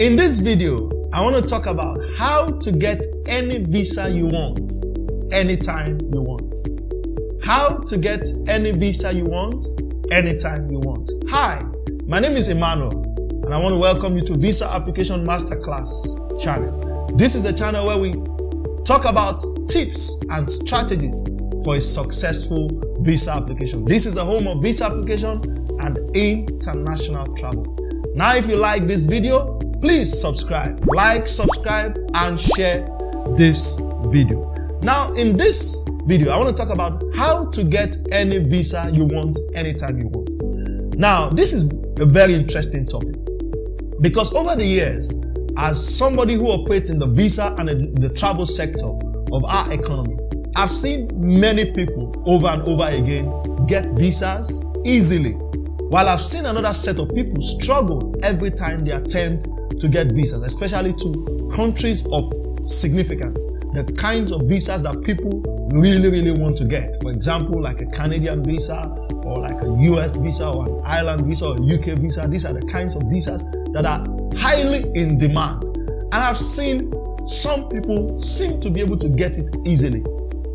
In this video, I want to talk about how to get any visa you want, anytime you want. How to get any visa you want, anytime you want. Hi, my name is Emmanuel, and I want to welcome you to Visa Application Masterclass channel. This is a channel where we talk about tips and strategies for a successful visa application. This is the home of visa application and international travel. Now, if you like this video, please subscribe, subscribe, and share this video. Now, in this video, I want to talk about how to get any visa you want, anytime you want. Now, this is a very interesting topic because over the years, as somebody who operates in the visa and the travel sector of our economy, I've seen many people over and over again get visas easily, while I've seen another set of people struggle every time they attempt to get visas, especially to countries of significance, the kinds of visas that people really want to get. For example, like a Canadian visa, or like a US visa, or an Ireland visa, or a UK visa. These are the kinds of visas that are highly in demand. And I've seen some people seem to be able to get it easily,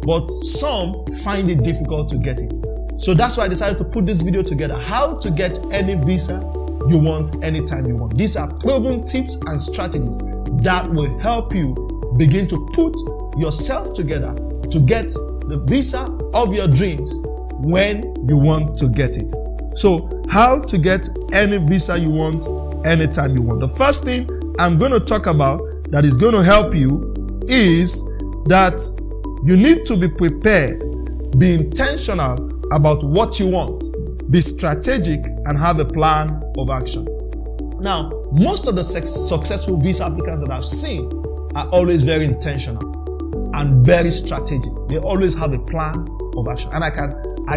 but some find it difficult to get it. So that's why I decided to put this video together, how to get any visa you want, anytime you want. These are proven tips and strategies that will help you begin to put yourself together to get the visa of your dreams when you want to get it. So, how to get any visa you want, anytime you want. The first thing I'm going to talk about that is going to help you is that you need to be prepared, be intentional about what you want, be strategic, and have a plan of action. Now, most of the successful visa applicants that I've seen are always very intentional and very strategic. They always have a plan of action. And I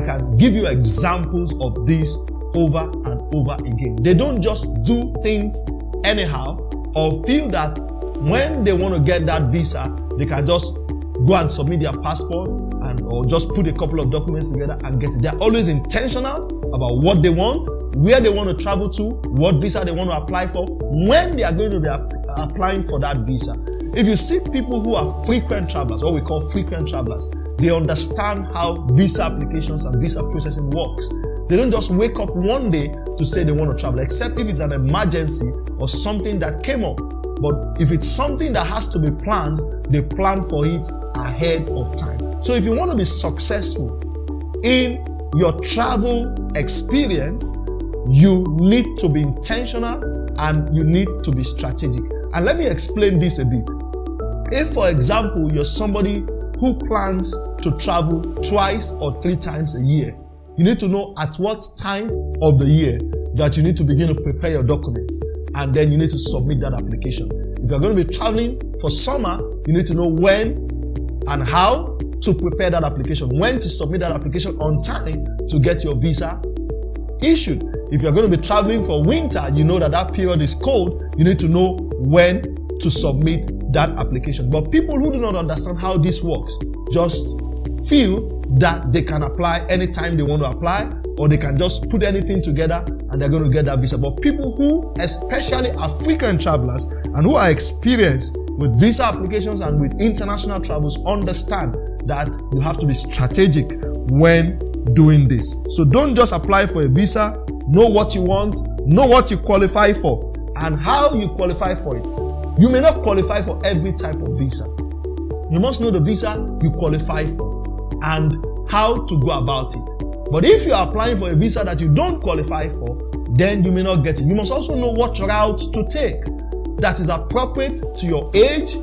can give you examples of this over and over again. They don't just do things anyhow or feel that when they want to get that visa, they can just go and submit their passport or just put a couple of documents together and get it. They're always intentional about what they want, where they want to travel to, what visa they want to apply for, when they are going to be applying for that visa. If you see people who are frequent travelers, what we call frequent travelers, they understand how visa applications and visa processing works. They don't just wake up one day to say they want to travel, except if it's an emergency or something that came up. But if it's something that has to be planned, they plan for it ahead of time. So if you want to be successful in your travel experience, you need to be intentional and you need to be strategic. And let me explain this a bit. If, for example, you're somebody who plans to travel twice or 3 times a year, you need to know at what time of the year that you need to begin to prepare your documents, and then you need to submit that application. If you're going to be traveling for summer, you need to know when and how to prepare that application, when to submit that application on time to get your visa issued. If you're going to be traveling for winter, you know that period is cold, you need to know when to submit that application. But people who do not understand how this works just feel that they can apply anytime they want to apply, or they can just put anything together and they're going to get that visa. But people who especially are frequent travelers and who are experienced with visa applications and with international travels understand that you have to be strategic when doing this. So don't just apply for a visa. Know what you want, know what you qualify for, and how you qualify for it. You may not qualify for every type of visa. You must know the visa you qualify for and how to go about it. But if you are applying for a visa that you don't qualify for, then you may not get it. You must also know what route to take that is appropriate to your age,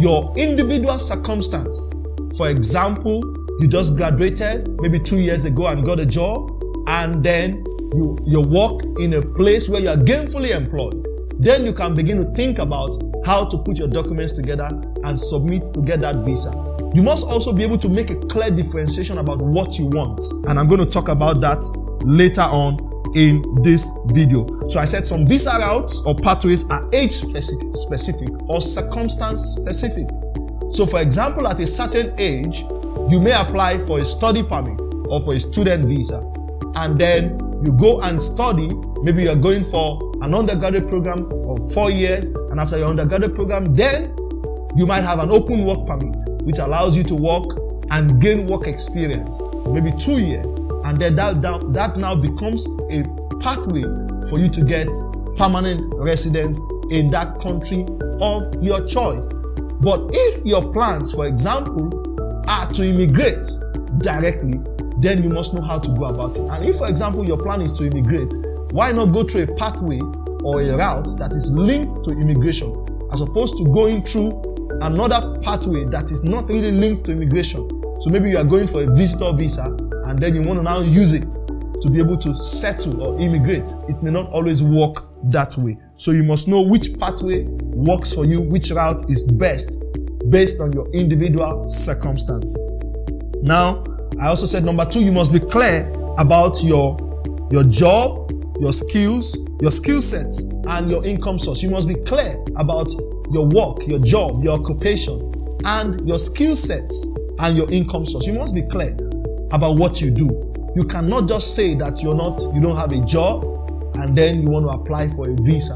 your individual circumstance. For example, you just graduated maybe 2 years ago and got a job, and then you work in a place where you are gainfully employed. Then you can begin to think about how to put your documents together and submit to get that visa. You must also be able to make a clear differentiation about what you want. And I'm going to talk about that later on in this video. So I said some visa routes or pathways are age specific or circumstance specific. So for example, at a certain age, you may apply for a study permit or for a student visa. And then you go and study. Maybe you're going for an undergraduate program of 4 years, and after your undergraduate program, then you might have an open work permit, which allows you to work and gain work experience, maybe 2 years, and then that now becomes a pathway for you to get permanent residence in that country of your choice. But if your plans, for example, are to immigrate directly, then you must know how to go about it. And if, for example, your plan is to immigrate, why not go through a pathway or a route that is linked to immigration, as opposed to going through another pathway that is not really linked to immigration? So maybe you are going for a visitor visa, and then you want to now use it to be able to settle or immigrate. It may not always work that way. So you must know which pathway works for you, which route is best based on your individual circumstance. Now, I also said number 2, you must be clear about your job, your skills, your skill sets, and your income source. You must be clear about your work, your job, your occupation, and your skill sets and your income source. You must be clear about what you do. You cannot just say that you don't have a job and then you want to apply for a visa.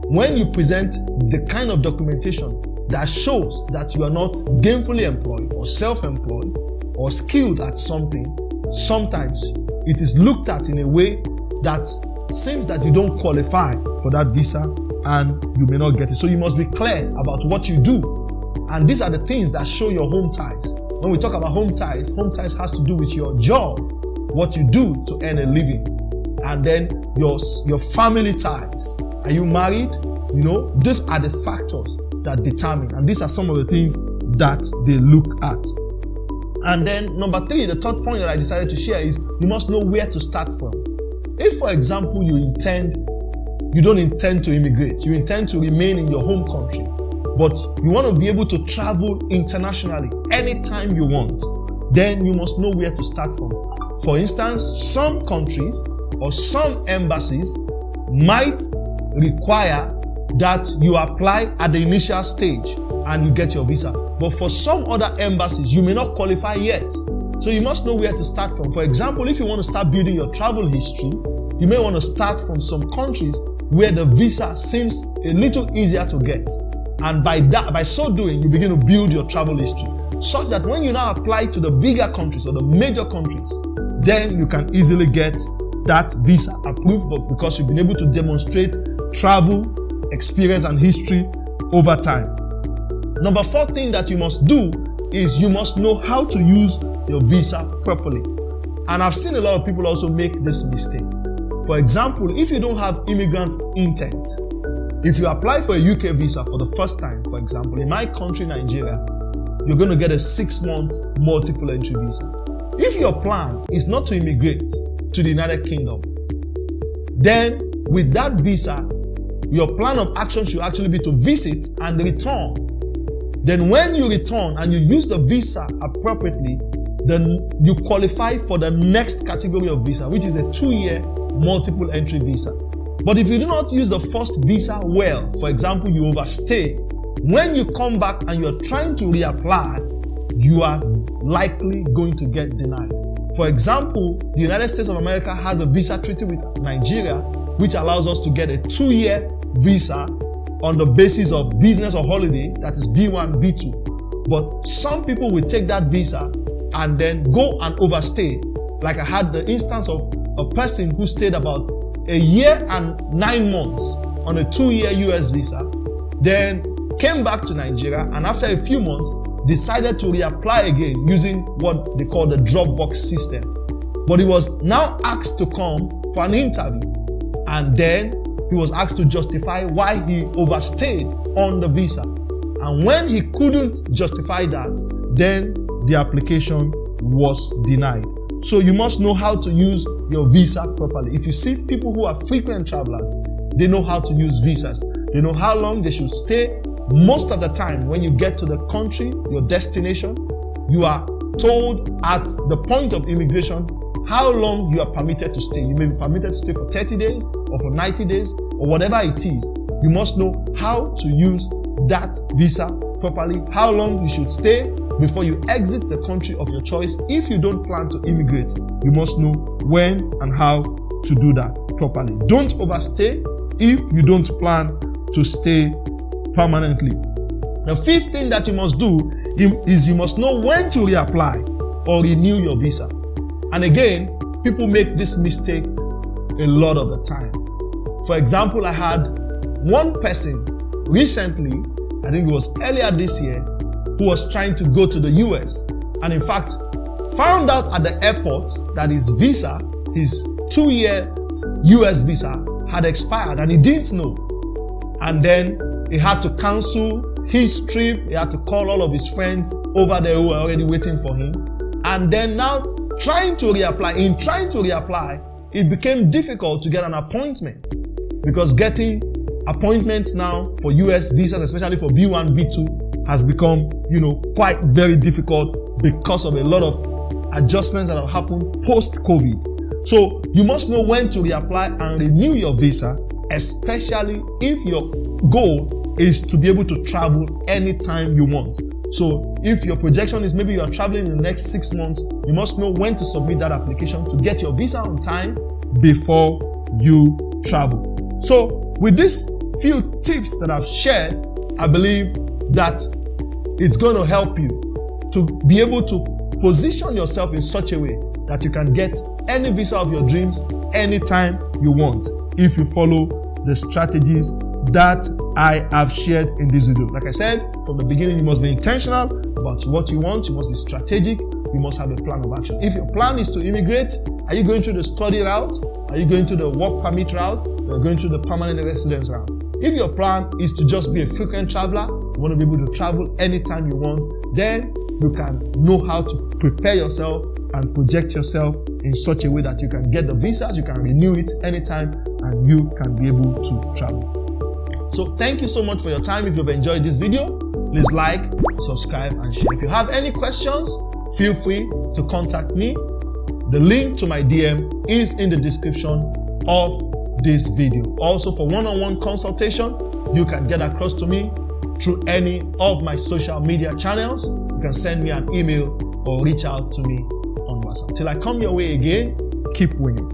When you present the kind of documentation that shows that you are not gainfully employed or self-employed or skilled at something, sometimes it is looked at in a way that seems that you don't qualify for that visa and you may not get it. So you must be clear about what you do. And these are the things that show your home ties. When we talk about home ties has to do with your job, what you do to earn a living, and then your family ties. Are you married? These are the factors that determine, and these are some of the things that they look at. And then number 3, the third point that I decided to share is you must know where to start from. If, for example, you don't intend to immigrate, you intend to remain in your home country, but you want to be able to travel internationally anytime you want, then you must know where to start from. For instance, some countries or some embassies might require that you apply at the initial stage and you get your visa. But for some other embassies, you may not qualify yet. So you must know where to start from. For example, if you want to start building your travel history, you may want to start from some countries where the visa seems a little easier to get. And by so doing, you begin to build your travel history, such that when you now apply to the bigger countries or the major countries, then you can easily get that visa approved, but because you've been able to demonstrate travel experience and history over time. Number 4 thing that you must do is you must know how to use your visa properly. And I've seen a lot of people also make this mistake. For example, if you don't have immigrant intent, if you apply for a UK visa for the first time, for example, in my country, Nigeria, you're going to get a 6-month multiple entry visa. If your plan is not to immigrate to the United Kingdom, then with that visa, your plan of action should actually be to visit and return. Then when you return and you use the visa appropriately, then you qualify for the next category of visa, which is a 2-year multiple entry visa. But if you do not use the first visa well, for example, you overstay, when you come back and you're trying to reapply, you are likely going to get denied. For example, the United States of America has a visa treaty with Nigeria, which allows us to get a 2-year visa on the basis of business or holiday, that is B1, B2. But some people will take that visa and then go and overstay. Like I had the instance of a person who stayed about a year and 9 months on a 2-year US visa, then came back to Nigeria, and after a few months decided to reapply again using what they call the Dropbox system. But he was now asked to come for an interview, and then he was asked to justify why he overstayed on the visa. And when he couldn't justify that, then the application was denied. So you must know how to use your visa properly. If you see people who are frequent travelers, they know how to use visas. They know how long they should stay. Most of the time, when you get to the country, your destination, you are told at the point of immigration how long you are permitted to stay. You may be permitted to stay for 30 days or for 90 days or whatever it is. You must know how to use that visa properly, how long you should stay before you exit the country of your choice. If you don't plan to immigrate, you must know when and how to do that properly. Don't overstay. if you don't plan to stay permanently. The fifth thing that you must do is you must know when to reapply or renew your visa. And again, people make this mistake a lot of the time. For example, I had one person recently, I think it was earlier this year, who was trying to go to the US, and in fact found out at the airport that his visa, his 2-year US visa, had expired and he didn't know. And then he had to cancel his trip. He had to call all of his friends over there who were already waiting for him. And then now trying to reapply, it became difficult to get an appointment, because getting appointments now for US visas, especially for B1, B2, has become, quite very difficult because of a lot of adjustments that have happened post-COVID. So you must know when to reapply and renew your visa, especially if your goal is to be able to travel anytime you want. So if your projection is maybe you are traveling in the next 6 months, you must know when to submit that application to get your visa on time before you travel. So with these few tips that I've shared, I believe that it's going to help you to be able to position yourself in such a way that you can get any visa of your dreams anytime you want, if you follow the strategies that I have shared in this video. Like I said, from the beginning, you must be intentional about what you want. You must be strategic. You must have a plan of action. If your plan is to immigrate, are you going through the study route? Are you going to the work permit route? Or going through the permanent residence route? If your plan is to just be a frequent traveler, you want to be able to travel anytime you want, then you can know how to prepare yourself and project yourself in such a way that you can get the visas, you can renew it anytime, and you can be able to travel. So thank you so much for your time. If you've enjoyed this video, please like, subscribe, and share. If you have any questions, feel free to contact me. The link to my DM is in the description of this video. Also, for one-on-one consultation, you can get across to me through any of my social media channels. You can send me an email or reach out to me on WhatsApp. Till I come your way again, keep winning.